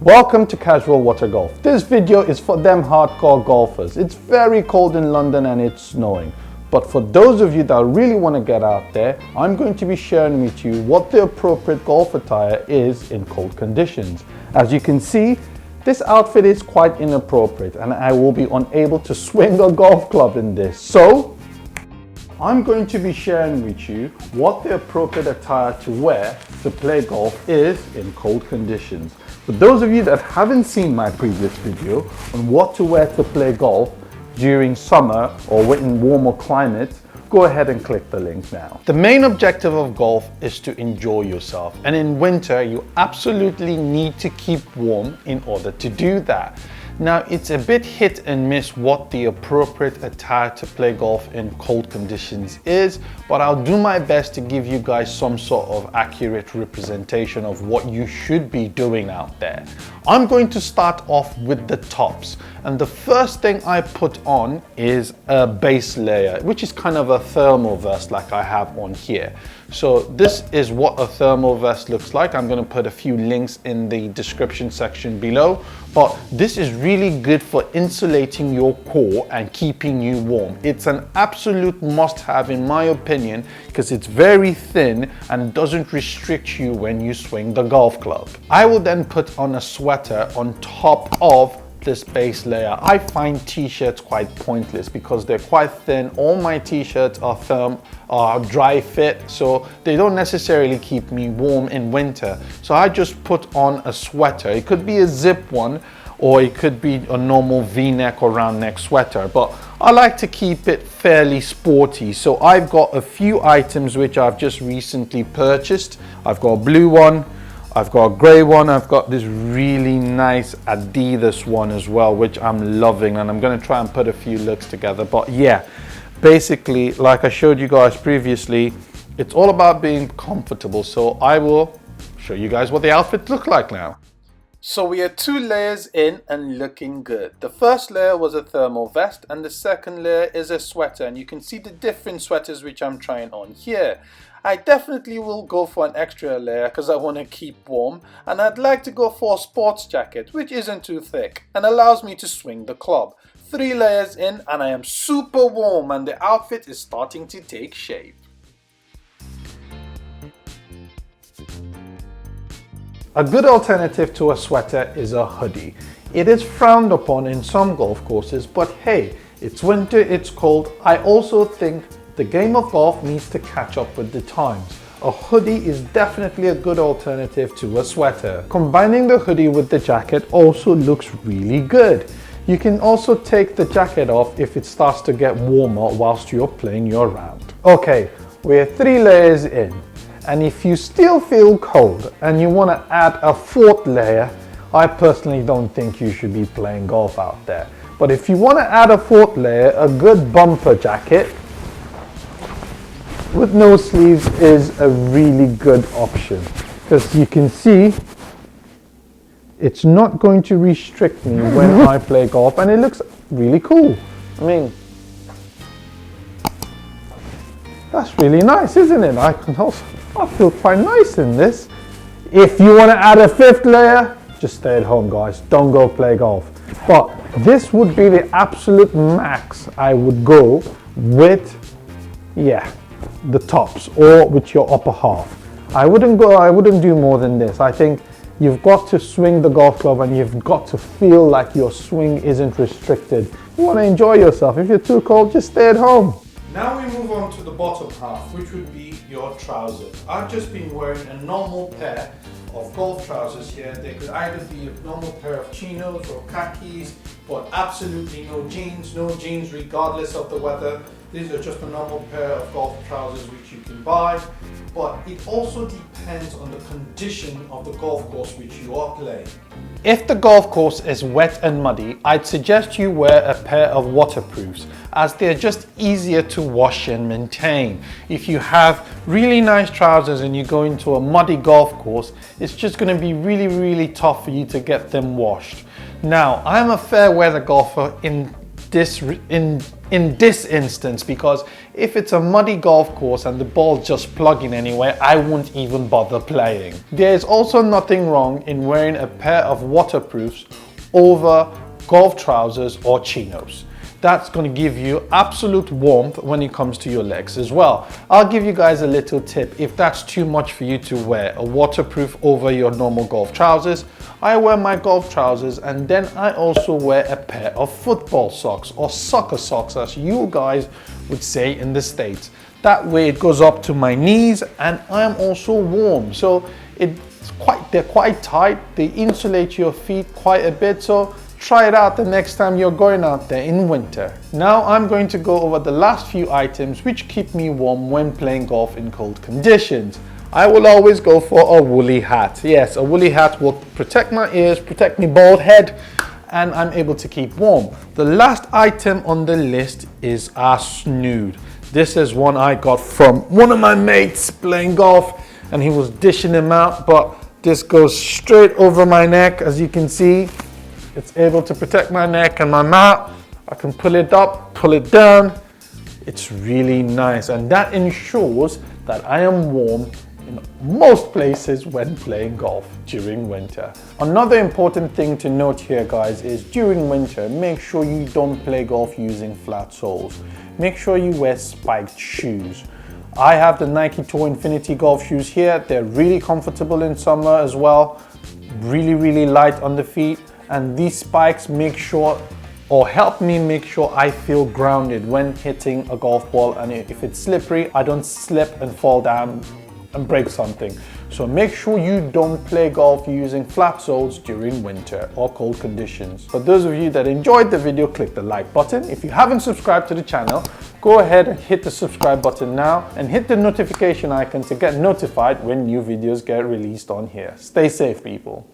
Welcome to Casual Water Golf. This video is for them hardcore golfers. It's very cold in London and it's snowing. But for those of you that really want to get out there, I'm going to be sharing with you what the appropriate golf attire is in cold conditions. As you can see, this outfit is quite inappropriate and I will be unable to swing a golf club in this. So, I'm going to be sharing with you what the appropriate attire to wear to play golf is in cold conditions. For those of you that haven't seen my previous video on what to wear to play golf during summer or in warmer climates, go ahead and click the link now. The main objective of golf is to enjoy yourself, and in winter you absolutely need to keep warm in order to do that. Now, it's a bit hit and miss what the appropriate attire to play golf in cold conditions is, but I'll do my best to give you guys some sort of accurate representation of what you should be doing out there. I'm going to start off with the tops, and the first thing I put on is a base layer, which is kind of a thermal vest like I have on here. So this is what a thermal vest looks like. I'm going to put a few links in the description section below, but this is really good for insulating your core and keeping you warm. It's an absolute must-have in my opinion because it's very thin and doesn't restrict you when you swing the golf club. I will then put on a sweater on top of this base layer. I find t-shirts quite pointless because they're quite thin. All my t-shirts are dry fit, so they don't necessarily keep me warm in winter. So I just put on a sweater. It could be a zip one or it could be a normal v-neck or round neck sweater, but I like to keep it fairly sporty. So I've got a few items which I've just recently purchased. I've got a blue one, I've got a grey one, I've got this really nice Adidas one as well, which I'm loving, and I'm going to try and put a few looks together. But yeah, basically, like I showed you guys previously, it's all about being comfortable. So I will show you guys what the outfit look like now. So we are 2 layers in and looking good. The first layer was a thermal vest and the second layer is a sweater, and you can see the different sweaters which I'm trying on here. I definitely will go for an extra layer because I want to keep warm, and I'd like to go for a sports jacket which isn't too thick and allows me to swing the club. 3 layers in and I am super warm and the outfit is starting to take shape. A good alternative to a sweater is a hoodie. It is frowned upon in some golf courses, but hey, it's winter, it's cold. I also think the game of golf needs to catch up with the times. A hoodie is definitely a good alternative to a sweater. Combining the hoodie with the jacket also looks really good. You can also take the jacket off if it starts to get warmer whilst you're playing your round. Okay, we're 3 layers in, and if you still feel cold and you want to add a 4th layer, I personally don't think you should be playing golf out there. But if you want to add a 4th layer, a good bumper jacket with no sleeves is a really good option, because you can see it's not going to restrict me when I play golf, and it looks really cool. I mean, that's really nice, isn't it? I feel quite nice in this. If you want to add a 5th layer, just stay at home guys, don't go play golf. But this would be the absolute max I would go with, yeah, the tops or with your upper half. I wouldn't do more than this. I think you've got to swing the golf club and you've got to feel like your swing isn't restricted. You want to enjoy yourself. If you're too cold, just stay at home. Now we move on to the bottom half, which would be your trousers. I've just been wearing a normal pair of golf trousers here. They could either be a normal pair of chinos or khakis, but absolutely no jeans regardless of the weather. These are just a normal pair of golf trousers which you can buy, but it also depends on the condition of the golf course which you are playing. If the golf course is wet and muddy, I'd suggest you wear a pair of waterproofs, as they're just easier to wash and maintain. If you have really nice trousers and you go into a muddy golf course, it's just going to be really tough for you to get them washed. Now, I'm a fair weather golfer in in this instance, because if it's a muddy golf course and the ball's just plugging anywhere, I won't even bother playing. There's also nothing wrong in wearing a pair of waterproofs over golf trousers or chinos. That's going to give you absolute warmth when it comes to your legs as well. I'll give you guys a little tip. If that's too much for you to wear a waterproof over your normal golf trousers, I wear my golf trousers and then I also wear a pair of football socks or soccer socks, as you guys would say in the States. That way it goes up to my knees and I am also warm. So they're quite tight, they insulate your feet quite a bit, so try it out the next time you're going out there in winter. Now I'm going to go over the last few items which keep me warm when playing golf in cold conditions. I will always go for a woolly hat. Yes, a woolly hat will protect my ears, protect my bald head, and I'm able to keep warm. The last item on the list is a snood. This is one I got from one of my mates playing golf, and he was dishing them out, but this goes straight over my neck. As you can see, it's able to protect my neck and my mouth. I can pull it up, pull it down. It's really nice, and that ensures that I am warm in most places when playing golf during winter. Another important thing to note here, guys, is during winter, make sure you don't play golf using flat soles. Make sure you wear spiked shoes. I have the Nike Tour Infinity golf shoes here. They're really comfortable in summer as well. Really light on the feet. And these spikes help me make sure I feel grounded when hitting a golf ball, and if it's slippery, I don't slip and fall down and break something. So make sure you don't play golf using flat soles during winter or cold conditions. For those of you that enjoyed the video, click the like button. If you haven't subscribed to the channel, go ahead and hit the subscribe button now and hit the notification icon to get notified when new videos get released on here. Stay safe, people.